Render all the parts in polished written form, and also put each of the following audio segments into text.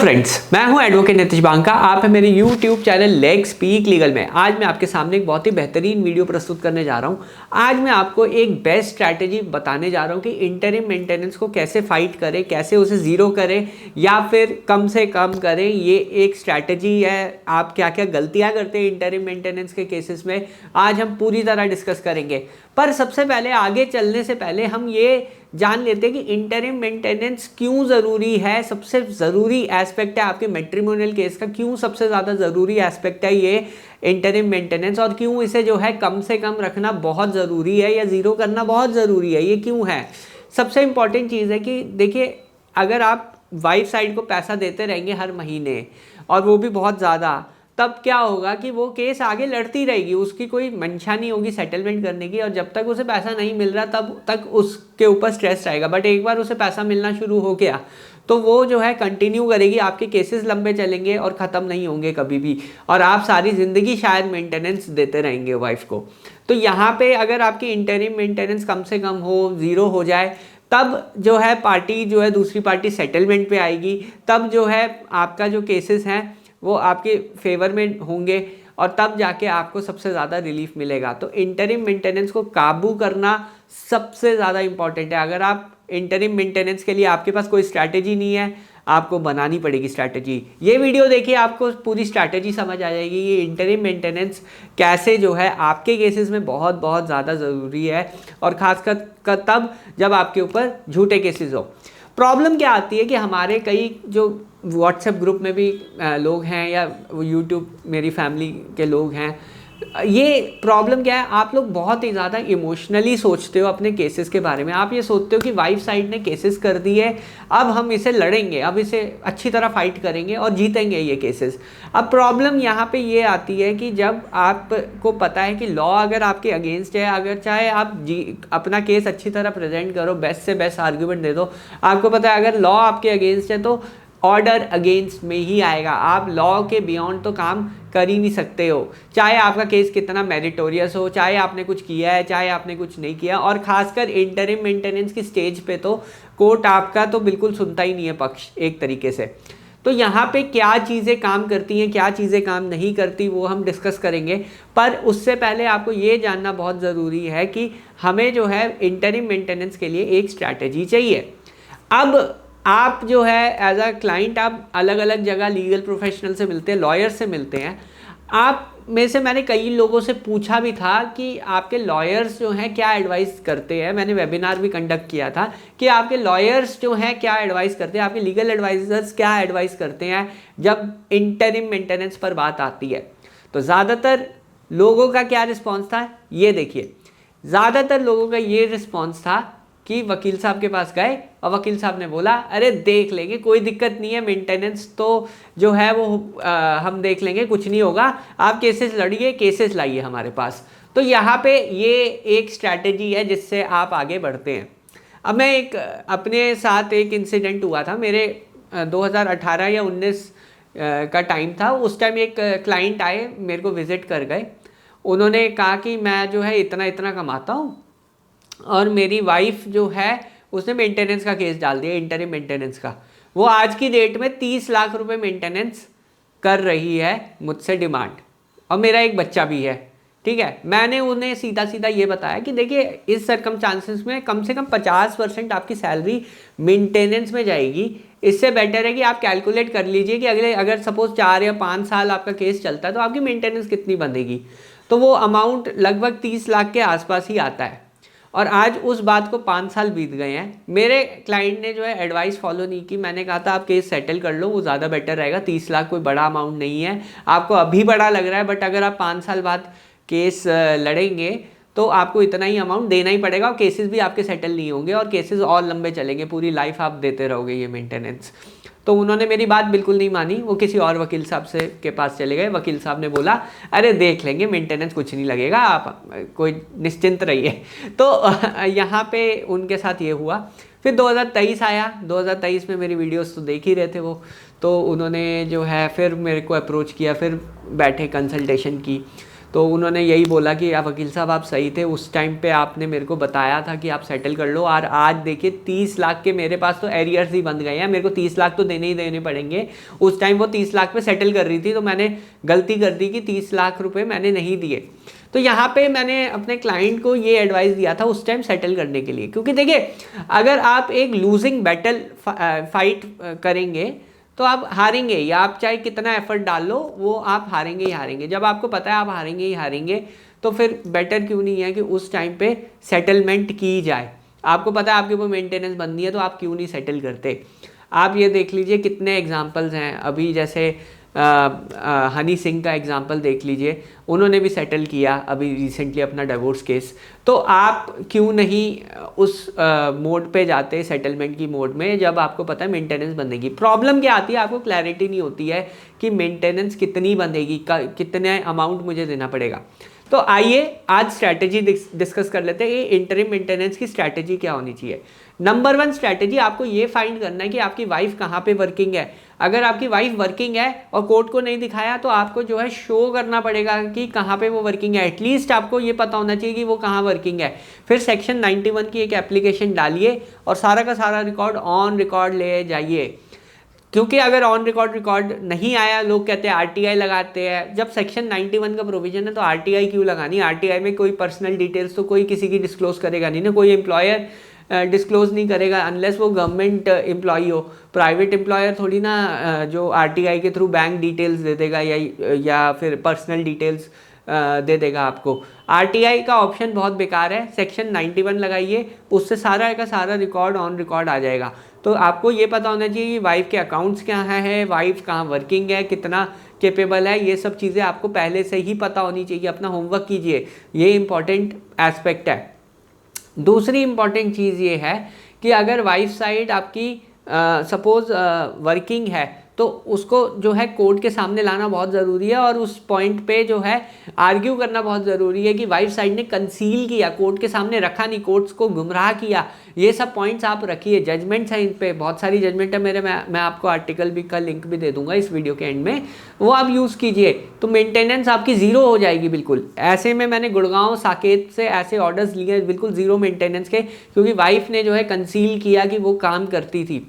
Friends, मैं हूं advocate Nitish Banka. आप हैं मेरे YouTube channel let's speak legal में। आज मैं आपके सामने एक बहुत ही बेहतरीन वीडियो प्रस्तुत करने जा रहा हूं। आज मैं आपको एक बेस्ट स्ट्रैटेजी बताने जा रहा हूं कि इंटरिम मेंटेनेंस को कैसे फाइट करें, कैसे उसे ज़ीरो करें या फिर कम से कम करें। ये एक स्ट्रैटेजी है। आप क्या क्या गलतियाँ करते हैं इंटरिम मेंटेनेंस के केसेस में, आज हम पूरी तरह डिस्कस करेंगे। पर सबसे पहले, आगे चलने से पहले हम ये जान लेते हैं कि इंटरिम मेंटेनेंस क्यों ज़रूरी है। सबसे ज़रूरी एस्पेक्ट है आपके मैट्रिमोनियल केस का, क्यों सबसे ज़्यादा ज़रूरी एस्पेक्ट है ये इंटरिम मेंटेनेंस, और क्यों इसे जो है कम से कम रखना बहुत ज़रूरी है या ज़ीरो करना बहुत ज़रूरी है। ये क्यों है? सबसे इम्पॉर्टेंट चीज़ है कि देखिए, अगर आप वाइफ साइड को पैसा देते रहेंगे हर महीने और वो भी बहुत ज़्यादा, तब क्या होगा कि वो केस आगे लड़ती रहेगी, उसकी कोई मंशा नहीं होगी सेटलमेंट करने की, और जब तक उसे पैसा नहीं मिल रहा तब तक उसके ऊपर स्ट्रेस रहेगा। बट एक बार उसे पैसा मिलना शुरू हो गया तो वो जो है कंटिन्यू करेगी, आपके केसेस लंबे चलेंगे और ख़त्म नहीं होंगे कभी भी, और आप सारी ज़िंदगी शायद मेंटेनेंस देते रहेंगे वाइफ को। तो यहाँ पे अगर आपकी इंटरिम मेंटेनेंस कम से कम हो, ज़ीरो हो जाए, तब जो है पार्टी जो है दूसरी पार्टी सेटलमेंट पे आएगी, तब जो है आपका जो केसेस हैं वो आपके फेवर में होंगे और तब जाके आपको सबसे ज़्यादा रिलीफ मिलेगा। तो इंटरिम मेंटेनेंस को काबू करना सबसे ज़्यादा इम्पॉर्टेंट है। अगर आप इंटरिम मेंटेनेंस के लिए आपके पास कोई स्ट्रैटेजी नहीं है, आपको बनानी पड़ेगी स्ट्रैटेजी। ये वीडियो देखिए, आपको पूरी स्ट्रैटेजी समझ आ जाएगी। ये इंटरिम मेंटेनेंस कैसे जो है आपके केसेस में बहुत बहुत ज़्यादा ज़रूरी है, और ख़ासकर तब जब आपके ऊपर झूठे केसेस हो। प्रॉब्लम क्या आती है कि हमारे कई जो व्हाट्सएप ग्रुप में भी लोग हैं या यूट्यूब मेरी फैमिली के लोग हैं, ये प्रॉब्लम क्या है, आप लोग बहुत ही ज़्यादा इमोशनली सोचते हो अपने केसेस के बारे में। आप ये सोचते हो कि वाइफ साइड ने केसेस कर दिए, अब हम इसे लड़ेंगे, अब इसे अच्छी तरह फाइट करेंगे और जीतेंगे ये केसेस। अब प्रॉब्लम यहाँ पे ये आती है कि जब आपको पता है कि लॉ अगर आपके अगेंस्ट है, अगर चाहे आप अपना केस अच्छी तरह प्रेजेंट करो, बेस्ट से बेस्ट आर्ग्यूमेंट दे दो, आपको पता है अगर लॉ आपके अगेंस्ट है तो ऑर्डर अगेंस्ट में ही आएगा। आप लॉ के बियॉन्ड तो काम कर ही नहीं सकते हो, चाहे आपका केस कितना मेरिटोरियस हो, चाहे आपने कुछ किया है, चाहे आपने कुछ नहीं किया। और खासकर इंटरिम मेंटेनेंस की स्टेज पे तो कोर्ट आपका तो बिल्कुल सुनता ही नहीं है पक्ष एक तरीके से। तो यहाँ पे क्या चीज़ें काम करती हैं, क्या चीज़ें काम नहीं करती, वो हम डिस्कस करेंगे। पर उससे पहले आपको ये जानना बहुत ज़रूरी है कि हमें जो है इंटरिम मेंटेनेंस के लिए एक स्ट्रैटेजी चाहिए। अब आप जो है एज अ क्लाइंट आप अलग अलग जगह लीगल प्रोफेशनल से मिलते हैं, लॉयर से मिलते हैं। आप में से मैंने कई लोगों से पूछा भी था कि आपके लॉयर्स जो हैं क्या एडवाइस करते हैं। मैंने वेबिनार भी कंडक्ट किया था कि आपके लॉयर्स जो हैं क्या एडवाइस करते हैं, आपके लीगल एडवाइजर्स क्या एडवाइस करते हैं जब इंटरिम मेंटेनेंस पर बात आती है। तो ज़्यादातर लोगों का क्या रिस्पॉन्स था, ये देखिए। ज़्यादातर लोगों का ये रिस्पॉन्स था कि वकील साहब के पास गए और वकील साहब ने बोला अरे देख लेंगे, कोई दिक्कत नहीं है, मेंटेनेंस तो जो है वो हम देख लेंगे, कुछ नहीं होगा, आप केसेस लड़िए, केसेस लाइए हमारे पास। तो यहाँ पे ये एक स्ट्रैटेजी है जिससे आप आगे बढ़ते हैं। अब मैं एक अपने साथ एक इंसिडेंट हुआ था मेरे 2018 या 19 का टाइम था। उस टाइम एक क्लाइंट आए, मेरे को विज़िट कर गए। उन्होंने कहा कि मैं जो है इतना इतना कमाता हूँ और मेरी वाइफ जो है उसने मेंटेनेंस का केस डाल दिया, इंटरिम मेंटेनेंस का। वो आज की डेट में 30 लाख रुपए मेंटेनेंस कर रही है मुझसे डिमांड, और मेरा एक बच्चा भी है। ठीक है, मैंने उन्हें सीधा सीधा ये बताया कि देखिए इस सर्कमस्टांसेस में कम से कम 50% आपकी सैलरी मेंटेनेंस में जाएगी। इससे बेटर है कि आप कैलकुलेट कर लीजिए कि अगले अगर सपोज 4 या 5 साल आपका केस चलता है तो आपकी मेंटेनेंस कितनी बनेगी। तो वो अमाउंट लगभग 30 लाख के आसपास ही आता है, और आज उस बात को 5 साल बीत गए हैं। मेरे क्लाइंट ने जो है एडवाइस फॉलो नहीं की। मैंने कहा था आप केस सेटल कर लो, वो ज़्यादा बेटर रहेगा। 30 लाख कोई बड़ा अमाउंट नहीं है, आपको अभी बड़ा लग रहा है, बट अगर आप 5 साल बाद केस लड़ेंगे तो आपको इतना ही अमाउंट देना ही पड़ेगा, और केसेस भी आपके सेटल नहीं होंगे और केसेस और लंबे चलेंगे, पूरी लाइफ आप देते रहोगे ये मेंटेनेंस। तो उन्होंने मेरी बात बिल्कुल नहीं मानी, वो किसी और वकील साहब से के पास चले गए। वकील साहब ने बोला अरे देख लेंगे, मेंटेनेंस कुछ नहीं लगेगा, आप कोई निश्चिंत रहिए। तो यहाँ पे उनके साथ ये हुआ। फिर 2023 आया। 2023 में मेरी वीडियोस तो देख ही रहे थे वो, तो उन्होंने जो है फिर मेरे को अप्रोच किया, फिर बैठे कंसल्टेशन की। तो उन्होंने यही बोला कि आप वकील साहब आप सही थे, उस टाइम पे आपने मेरे को बताया था कि आप सेटल कर लो, और आज देखिए 30 लाख के मेरे पास तो एरियर्स ही बन गए हैं, मेरे को 30 लाख तो देने ही देने पड़ेंगे। उस टाइम वो 30 लाख पे सेटल कर रही थी, तो मैंने गलती कर दी कि 30 लाख रुपए मैंने नहीं दिए। तो यहाँ पे मैंने अपने क्लाइंट को ये एडवाइस दिया था उस टाइम सेटल करने के लिए, क्योंकि देखिए अगर आप एक लूजिंग बैटल फाइट करेंगे तो आप हारेंगे, या आप चाहे कितना एफर्ट डाल लो वो आप हारेंगे ही हारेंगे। जब आपको पता है आप हारेंगे ही हारेंगे, तो फिर बेटर क्यों नहीं है कि उस टाइम पे सेटलमेंट की जाए। आपको पता है आपके ऊपर मेंटेनेंस बननी है, तो आप क्यों नहीं सेटल करते। आप ये देख लीजिए कितने एग्जांपल्स हैं अभी, जैसे हनी सिंह का एग्जांपल देख लीजिए, उन्होंने भी सेटल किया अभी रिसेंटली अपना डिवोर्स केस। तो आप क्यों नहीं उस मोड पे जाते, सेटलमेंट की मोड में, जब आपको पता है मेंटेनेंस बंधेगी। प्रॉब्लम क्या आती है, आपको क्लैरिटी नहीं होती है कि मेंटेनेंस कितनी बंधेगी, कितने अमाउंट मुझे देना पड़ेगा। तो आइए आज स्ट्रैटेजी डिस्कस कर लेते हैं कि इंटरिम मेंटेनेंस की स्ट्रैटेजी क्या होनी चाहिए। नंबर 1 स्ट्रैटेजी, आपको ये फाइंड करना है कि आपकी वाइफ कहाँ पे वर्किंग है। अगर आपकी वाइफ वर्किंग है और कोर्ट को नहीं दिखाया, तो आपको जो है शो करना पड़ेगा कि कहाँ पे वो वर्किंग है। एटलीस्ट आपको ये पता होना चाहिए कि वो कहाँ वर्किंग है। फिर सेक्शन 91 की एक एप्लीकेशन डालिए और सारा का सारा रिकॉर्ड ऑन रिकॉर्ड ले जाइए, क्योंकि अगर ऑन रिकॉर्ड नहीं आया, लोग कहते हैं आरटीआई लगाते हैं। जब सेक्शन 91 का प्रोविजन है तो आरटीआई क्यों लगानी। आरटीआई में कोई पर्सनल डिटेल्स तो कोई किसी की डिस्क्लोज करेगा नहीं ना, कोई एम्प्लॉयर डिस्क्लोज नहीं करेगा अनलेस वो गवर्नमेंट एम्प्लॉई हो। प्राइवेट एम्प्लॉयर थोड़ी ना जो आरटीआई के थ्रू बैंक डिटेल्स दे देगा या फिर पर्सनल डिटेल्स दे देगा आपको। आरटीआई का ऑप्शन बहुत बेकार है, सेक्शन 91 लगाइए, उससे सारा का सारा रिकॉर्ड ऑन रिकॉर्ड आ जाएगा। तो आपको ये पता होना चाहिए कि वाइफ के अकाउंट्स क्या है, वाइफ कहाँ वर्किंग है, कितना कैपेबल है, ये सब चीज़ें आपको पहले से ही पता होनी चाहिए। अपना होमवर्क कीजिए, ये इंपॉर्टेंट एस्पेक्ट है। दूसरी इंपॉर्टेंट चीज़ ये है कि अगर वाइफ साइड आपकी सपोज वर्किंग है, तो उसको जो है कोर्ट के सामने लाना बहुत ज़रूरी है, और उस पॉइंट पे जो है आर्ग्यू करना बहुत ज़रूरी है कि वाइफ साइड ने कंसील किया, कोर्ट के सामने रखा नहीं, कोर्ट्स को गुमराह किया। ये सब पॉइंट्स आप रखिए। जजमेंट्स हैं इन पे, बहुत सारी जजमेंट है मेरे, मैं आपको आर्टिकल भी का लिंक भी दे दूंगा इस वीडियो के एंड में, वो आप यूज़ कीजिए, तो मेंटेनेंस आपकी ज़ीरो हो जाएगी बिल्कुल। ऐसे में मैंने गुड़गांव साकेत से ऐसे ऑर्डर्स लिए बिल्कुल ज़ीरो मेंटेनेंस के, क्योंकि वाइफ ने जो है कंसील किया कि वो काम करती थी।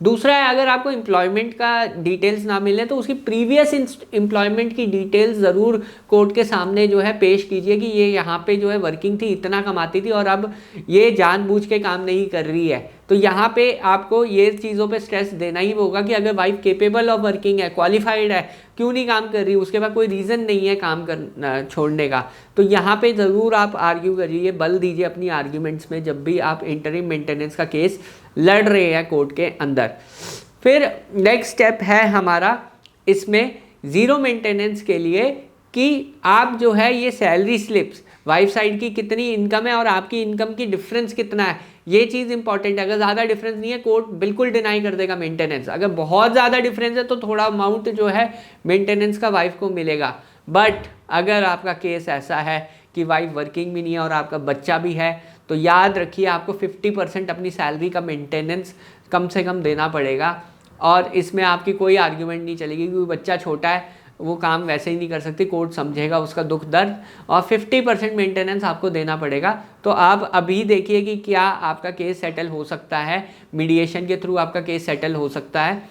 दूसरा है, अगर आपको एम्प्लॉयमेंट का डिटेल्स ना मिले तो उसकी प्रीवियस एम्प्लॉयमेंट की डिटेल्स ज़रूर कोर्ट के सामने जो है पेश कीजिए कि ये यहाँ पे जो है वर्किंग थी, इतना कमाती थी, और अब ये जानबूझ के काम नहीं कर रही है। तो यहाँ पे आपको ये चीज़ों पे स्ट्रेस देना ही होगा कि अगर वाइफ केपेबल ऑफ वर्किंग है, क्वालिफाइड है, क्यों नहीं काम कर रही, उसके पास कोई रीज़न नहीं है काम करना छोड़ने का। तो यहाँ पे ज़रूर आप आर्ग्यू करिए, बल दीजिए अपनी आर्ग्यूमेंट्स में जब भी आप इंटरिम मेंटेनेंस का केस लड़ रहे हैं कोर्ट के अंदर। फिर नेक्स्ट स्टेप है हमारा इसमें ज़ीरो मेंटेनेंस के लिए कि आप जो है ये सैलरी स्लिप्स, वाइफ साइड की कितनी इनकम है और आपकी इनकम की डिफरेंस कितना है, ये चीज़ इंपॉर्टेंट है। अगर ज़्यादा डिफरेंस नहीं है, कोर्ट बिल्कुल डिनाई कर देगा मेंटेनेंस। अगर बहुत ज़्यादा डिफरेंस है तो थोड़ा अमाउंट जो है मेंटेनेंस का वाइफ को मिलेगा। बट अगर आपका केस ऐसा है कि वाइफ वर्किंग भी नहीं है और आपका बच्चा भी है, तो याद रखिए आपको 50% अपनी सैलरी का मेंटेनेंस कम से कम देना पड़ेगा, और इसमें आपकी कोई आर्ग्यूमेंट नहीं चलेगी, क्योंकि बच्चा छोटा है, वो काम वैसे ही नहीं कर सकती, कोर्ट समझेगा उसका दुख दर्द, और 50% मेंटेनेंस आपको देना पड़ेगा। तो आप अभी देखिए कि क्या आपका केस सेटल हो सकता है, मीडिएशन के थ्रू आपका केस सेटल हो सकता है।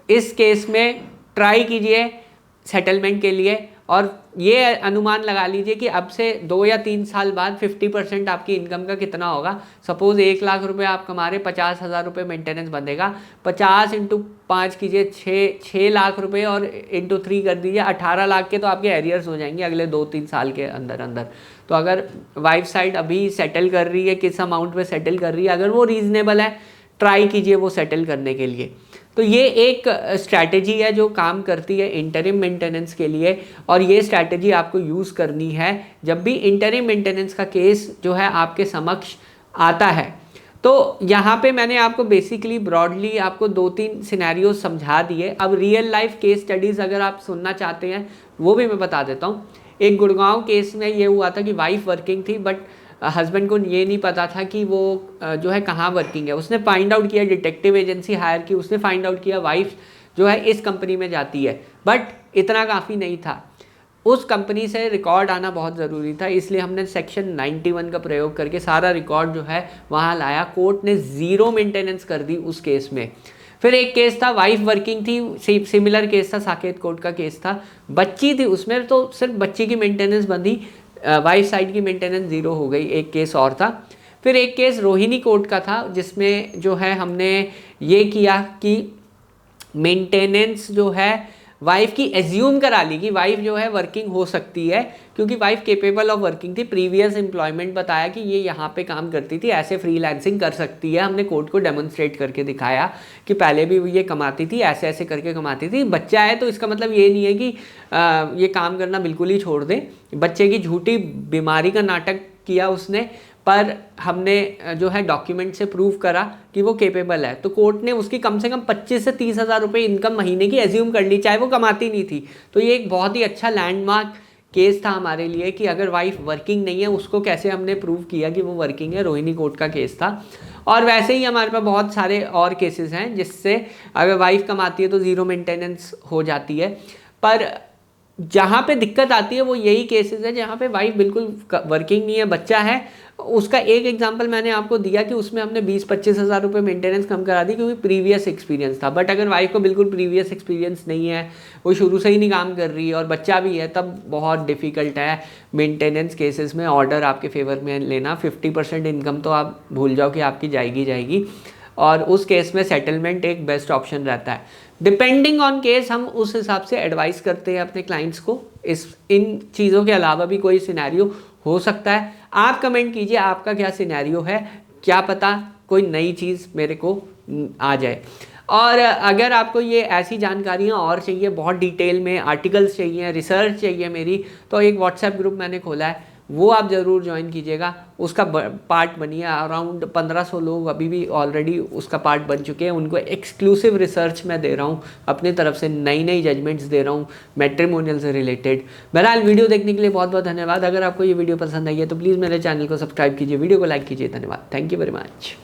इस केस में ट्राई कीजिए सेटलमेंट के लिए, और ये अनुमान लगा लीजिए कि अब से 2 या 3 साल बाद 50% आपकी इनकम का कितना होगा। सपोज़ 1 लाख रुपए आप कमा रहे, 50,000 रुपये मेंटेनेंस बंधेगा, 50 × 5 कीजिए, 6 लाख रुपए, और × 3 कर दीजिए, 18 लाख के तो आपके एरियर्स हो जाएंगे अगले 2-3 साल के अंदर अंदर। तो अगर वाइफ साइड अभी सेटल कर रही है, किस अमाउंट पे सेटल कर रही है, अगर वो रीज़नेबल है, ट्राई कीजिए वो सेटल करने के लिए। तो ये एक स्ट्रैटेजी है जो काम करती है इंटरिम मेंटेनेंस के लिए, और ये स्ट्रैटेजी आपको यूज़ करनी है जब भी इंटरिम मेंटेनेंस का केस जो है आपके समक्ष आता है। तो यहाँ पे मैंने आपको बेसिकली ब्रॉडली आपको 2-3 सिनेरियो समझा दिए। अब रियल लाइफ केस स्टडीज़ अगर आप सुनना चाहते हैं वो भी मैं बता देता हूँ। एक गुड़गांव केस में ये हुआ था कि वाइफ वर्किंग थी, बट हस्बैंड को ये नहीं पता था कि वो जो है कहाँ वर्किंग है। उसने फाइंड आउट किया, डिटेक्टिव एजेंसी हायर की, उसने फाइंड आउट किया वाइफ जो है इस कंपनी में जाती है, बट इतना काफ़ी नहीं था। उस कंपनी से रिकॉर्ड आना बहुत ज़रूरी था, इसलिए हमने सेक्शन 91 का प्रयोग करके सारा रिकॉर्ड जो है वहाँ लाया। कोर्ट ने ज़ीरो मेंटेनेंस कर दी उस केस में। फिर एक केस था, वाइफ वर्किंग थी, सिमिलर केस था, साकेत कोर्ट का केस था, बच्ची थी उसमें, तो सिर्फ बच्ची की मेंटेनेंस बंधी, वाइफ साइड की मेंटेनेंस ज़ीरो हो गई। एक केस और था। फिर एक केस रोहिणी कोर्ट का था, जिसमें जो है हमने ये किया कि मेंटेनेंस जो है वाइफ की एज्यूम करा ली कि वाइफ जो है वर्किंग हो सकती है, क्योंकि वाइफ केपेबल ऑफ वर्किंग थी, प्रीवियस एम्प्लॉयमेंट बताया कि ये यहाँ पे काम करती थी, ऐसे फ्रीलांसिंग कर सकती है। हमने कोर्ट को डेमोन्स्ट्रेट करके दिखाया कि पहले भी ये कमाती थी, ऐसे ऐसे करके कमाती थी। बच्चा है तो इसका मतलब ये नहीं है कि ये काम करना बिल्कुल ही छोड़ दे। बच्चे की झूठी बीमारी का नाटक किया उसने, पर हमने जो है डॉक्यूमेंट से प्रूव करा कि वो केपेबल है, तो कोर्ट ने उसकी कम से कम 25 से 30 हज़ार रुपये इनकम महीने की एज्यूम कर ली, चाहे वो कमाती नहीं थी। तो ये एक बहुत ही अच्छा लैंडमार्क केस था हमारे लिए कि अगर वाइफ वर्किंग नहीं है उसको कैसे हमने प्रूव किया कि वो वर्किंग है। रोहिणी कोर्ट का केस था। और वैसे ही हमारे पास बहुत सारे और केसेस हैं जिससे अगर वाइफ कमाती है तो ज़ीरो मेंटेनेंस हो जाती है। पर जहाँ पे दिक्कत आती है वो यही केसेस है जहाँ पे वाइफ बिल्कुल वर्किंग नहीं है, बच्चा है। उसका एक एग्जांपल मैंने आपको दिया कि उसमें हमने 20-25 हज़ार रुपये मेंटेनेंस कम करा दी क्योंकि प्रीवियस एक्सपीरियंस था। बट अगर वाइफ को बिल्कुल प्रीवियस एक्सपीरियंस नहीं है, वो शुरू से ही नहीं काम कर रही है और बच्चा भी है, तब बहुत डिफ़िकल्ट है मेंटेनेंस केसेस में ऑर्डर आपके फेवर में लेना। 50% इनकम तो आप भूल जाओ कि आपकी जाएगी, और उस केस में सेटलमेंट एक बेस्ट ऑप्शन रहता है। डिपेंडिंग ऑन केस हम उस हिसाब से एडवाइस करते हैं अपने क्लाइंट्स को। इन चीज़ों के अलावा भी कोई सिनेरियो हो सकता है। आप कमेंट कीजिए आपका क्या सिनेरियो है, क्या पता कोई नई चीज़ मेरे को आ जाए। और अगर आपको ये ऐसी जानकारियाँ और चाहिए, बहुत डिटेल में आर्टिकल्स चाहिए, रिसर्च चाहिए मेरी, तो एक व्हाट्सएप ग्रुप मैंने खोला है, वो आप ज़रूर ज्वाइन कीजिएगा, उसका पार्ट बनिए। अराउंड 1500 लोग अभी भी ऑलरेडी उसका पार्ट बन चुके हैं। उनको एक्सक्लूसिव रिसर्च मैं दे रहा हूँ अपनी तरफ से, नई जजमेंट्स दे रहा हूँ मैट्रिमोनियल से रिलेटेड। बहरहाल वीडियो देखने के लिए बहुत बहुत धन्यवाद। अगर आपको ये वीडियो पसंद आई है तो प्लीज़ मेरे चैनल को सब्सक्राइब कीजिए, वीडियो को लाइक कीजिए। धन्यवाद, थैंक यू वेरी मच।